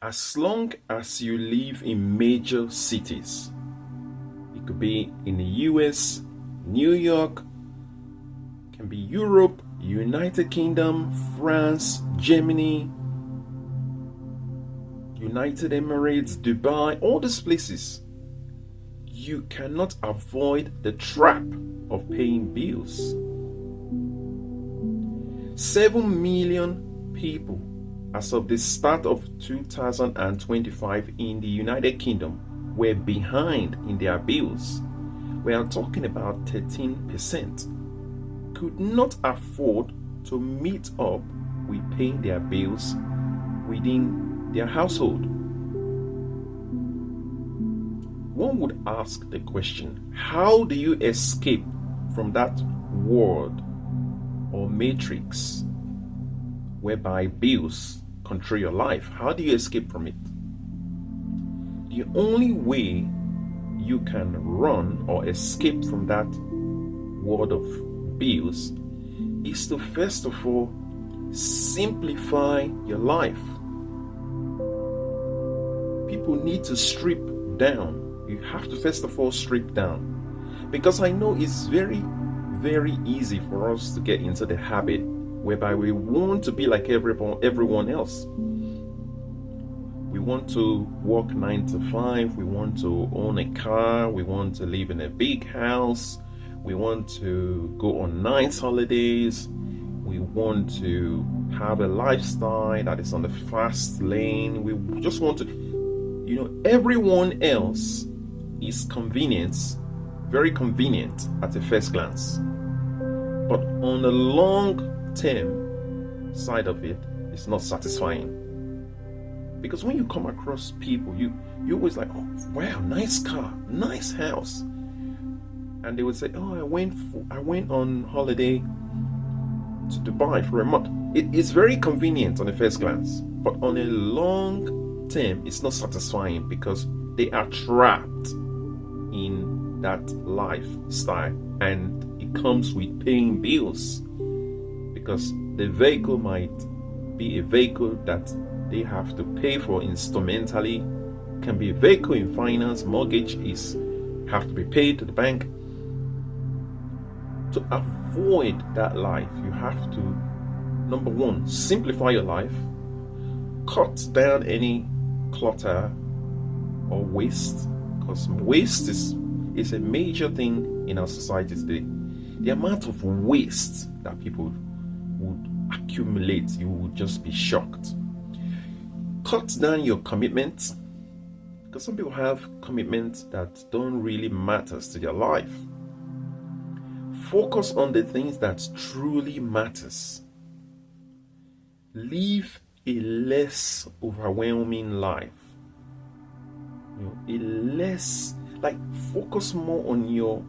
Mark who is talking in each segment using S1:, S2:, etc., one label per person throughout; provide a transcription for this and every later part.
S1: As long as you live in major cities, it could be in the US, New York, can be Europe, United Kingdom, France, Germany, United Emirates, Dubai, all these places, you cannot avoid the trap of paying bills. 7 million people as of the start of 2025 in the United Kingdom were behind in their bills. We are talking about 13% could not afford to meet up with paying their bills within their household. One would ask the question, how do you escape from that world or matrix whereby bills control your life? How do you escape from it? The only way you can run or escape from that world of bills is to first of all simplify your life. People need to strip down. You have to first of all strip down, because I know it's very, very easy for us to get into the habit whereby we want to be like everyone else. We want to work 9 to 5, we want to own a car, we want to live in a big house, we want to go on nice holidays, we want to have a lifestyle that is on the fast lane. We just want to, everyone else is convenience, very convenient at a first glance. But on the long term side of it, it's not satisfying. Because when you come across people, you always like, oh wow, nice car, nice house. And they would say, oh, I went on holiday to Dubai for a month. It is very convenient on the first glance, but on a long term, it's not satisfying because they are trapped in that lifestyle, and it comes with paying bills, because the vehicle might be a vehicle that they have to pay for instrumentally, can be a vehicle in finance, mortgage have to be paid to the bank. To avoid that life, you have to, number one, simplify your life, cut down any clutter or waste, because waste is a major thing in our society today. The amount of waste that people would accumulate, you would just be shocked. Cut down your commitments, because some people have commitments that don't really matter to their life. Focus on the things that truly matters. Live a less overwhelming life. Focus more on your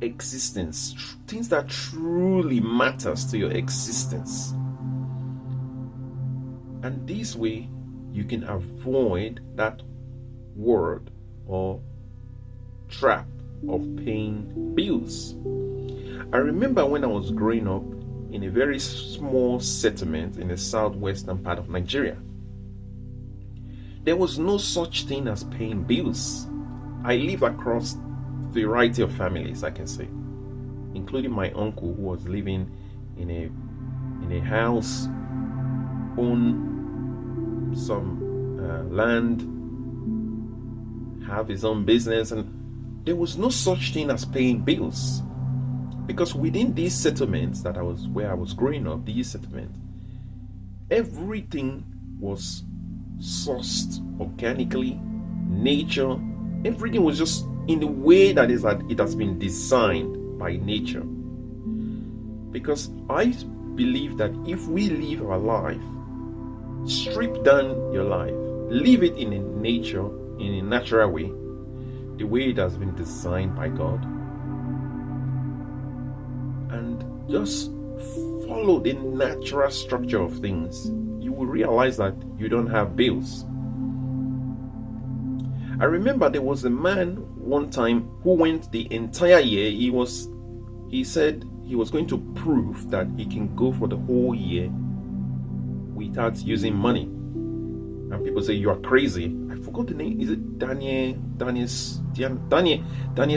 S1: existence, things that truly matters to your existence. And this way, you can avoid that word or trap of paying bills. I remember when I was growing up in a very small settlement in the southwestern part of Nigeria. There was no such thing as paying bills. I live across a variety of families, I can say, including my uncle, who was living in a house, own some land, have his own business, and there was no such thing as paying bills, because within these settlements where I was growing up, these settlements, everything was sourced organically, nature, everything was just in the way that it has been designed by nature. Because I believe that if we live our life, strip down your life, live it in a natural way, the way it has been designed by God, and just follow the natural structure of things, you will realize that you don't have bills. I remember there was a man one time who went the entire year. He said he was going to prove that he can go for the whole year without using money. And people say you are crazy. I forgot the name. Is it Daniel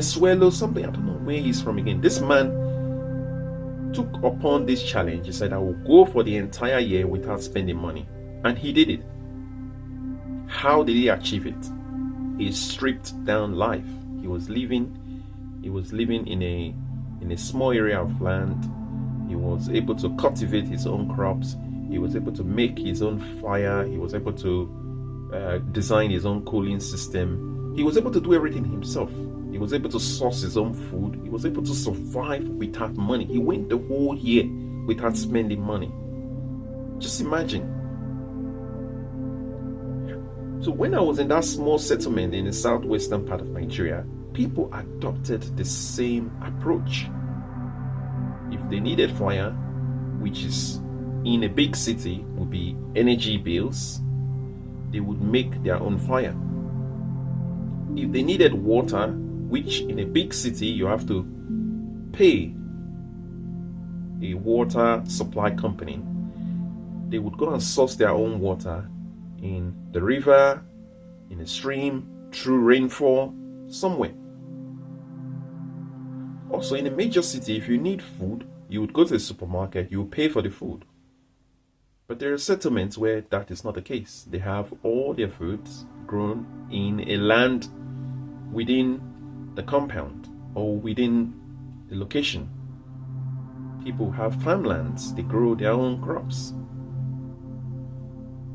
S1: Swello something? I don't know where he's from again. This man took upon this challenge. He said, I will go for the entire year without spending money. And he did it. How did he achieve it? He stripped down life. He was living in a small area of land. He was able to cultivate his own crops. He was able to make his own fire. He was able to design his own cooling system. He was able to do everything himself. He was able to source his own food. He was able to survive without money. He went the whole year without spending money. Just imagine. So when I was in that small settlement in the southwestern part of Nigeria, people adopted the same approach. If they needed fire, which is in a big city would be energy bills, they would make their own fire. If they needed water, which in a big city you have to pay a water supply company, they would go and source their own water in the river, in a stream, through rainfall, somewhere. Also, in a major city, if you need food, you would go to the supermarket, you would pay for the food. But there are settlements where that is not the case. They have all their foods grown in a land within the compound or within the location. People have farmlands, they grow their own crops.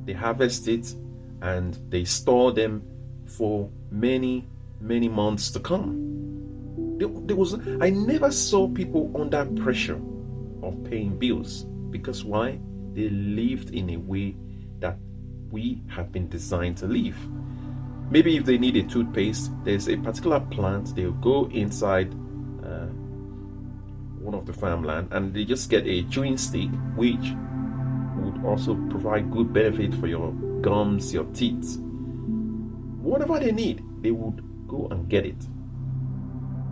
S1: They harvest it and they store them for many, many months to come. I never saw people under pressure of paying bills. Because why? They lived in a way that we have been designed to live. Maybe if they need a toothpaste, there's a particular plant, they'll go inside one of the farmland and they just get a chewing stick, which would also provide good benefit for your gums, your teeth. Whatever they need, they would go and get it.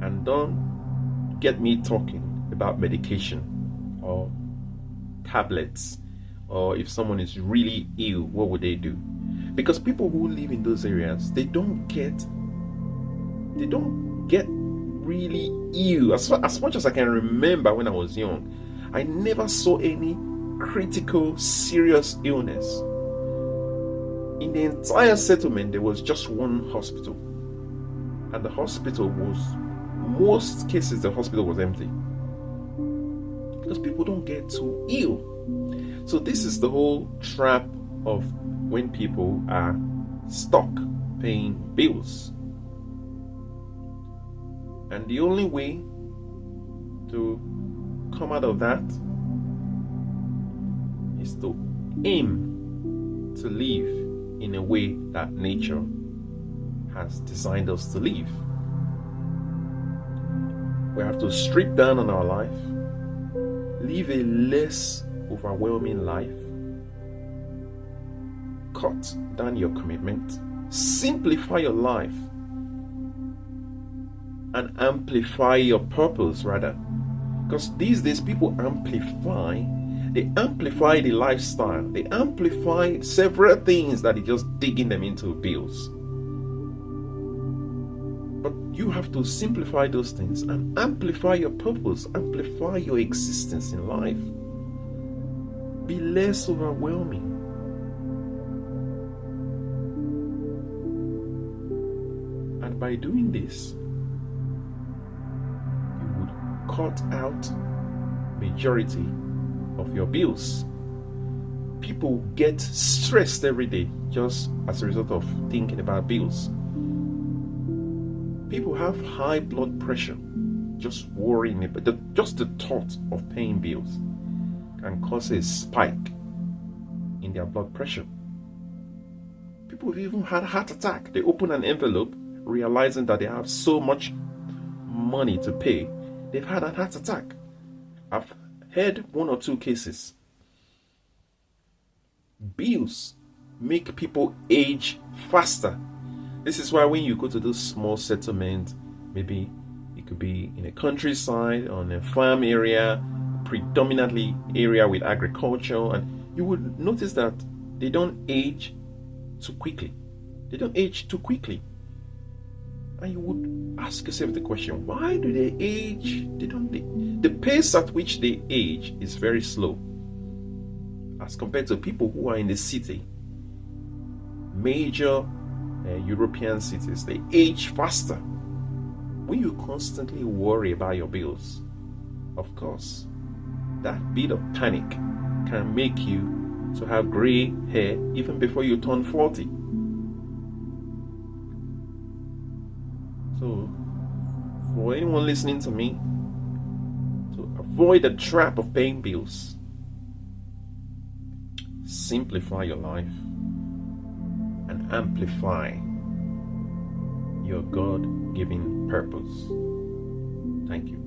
S1: And don't get me talking about medication or tablets, or if someone is really ill, what would they do? Because people who live in those areas, they don't get really ill. As much as I can remember when I was young, I never saw any critical, serious illness. In the entire settlement, there was just one hospital. And the hospital was, most cases, the hospital was empty. Because people don't get too ill. So this is the whole trap of when people are stuck paying bills. And the only way to come out of that is to aim to live in a way that nature has designed us to live. We have to strip down on our life, live a less overwhelming life, cut down your commitment, simplify your life, and amplify your purpose rather. Because these days people amplify the lifestyle, they amplify several things that are just digging them into bills. But you have to simplify those things and amplify your purpose, amplify your existence in life. Be less overwhelming. And by doing this, you would cut out majority of your bills. People get stressed every day just as a result of thinking about bills. People have high blood pressure just worrying about just the thought of paying bills can cause a spike in their blood pressure. People have even had a heart attack. They open an envelope realizing that they have so much money to pay. They've had a heart attack. I've heard one or two cases. Bills make people age faster. This is why when you go to those small settlements, maybe it could be in a countryside or in a farm area, predominantly area with agriculture, and you would notice that they don't age too quickly. They don't age too quickly. And you would ask yourself the question, why do they age? The pace at which they age is very slow as compared to people who are in the city. Major European cities, they age faster. When you constantly worry about your bills, of course, that bit of panic can make you to have gray hair even before you turn 40. So, for anyone listening to me, to avoid the trap of paying bills, simplify your life and amplify your God-given purpose. Thank you.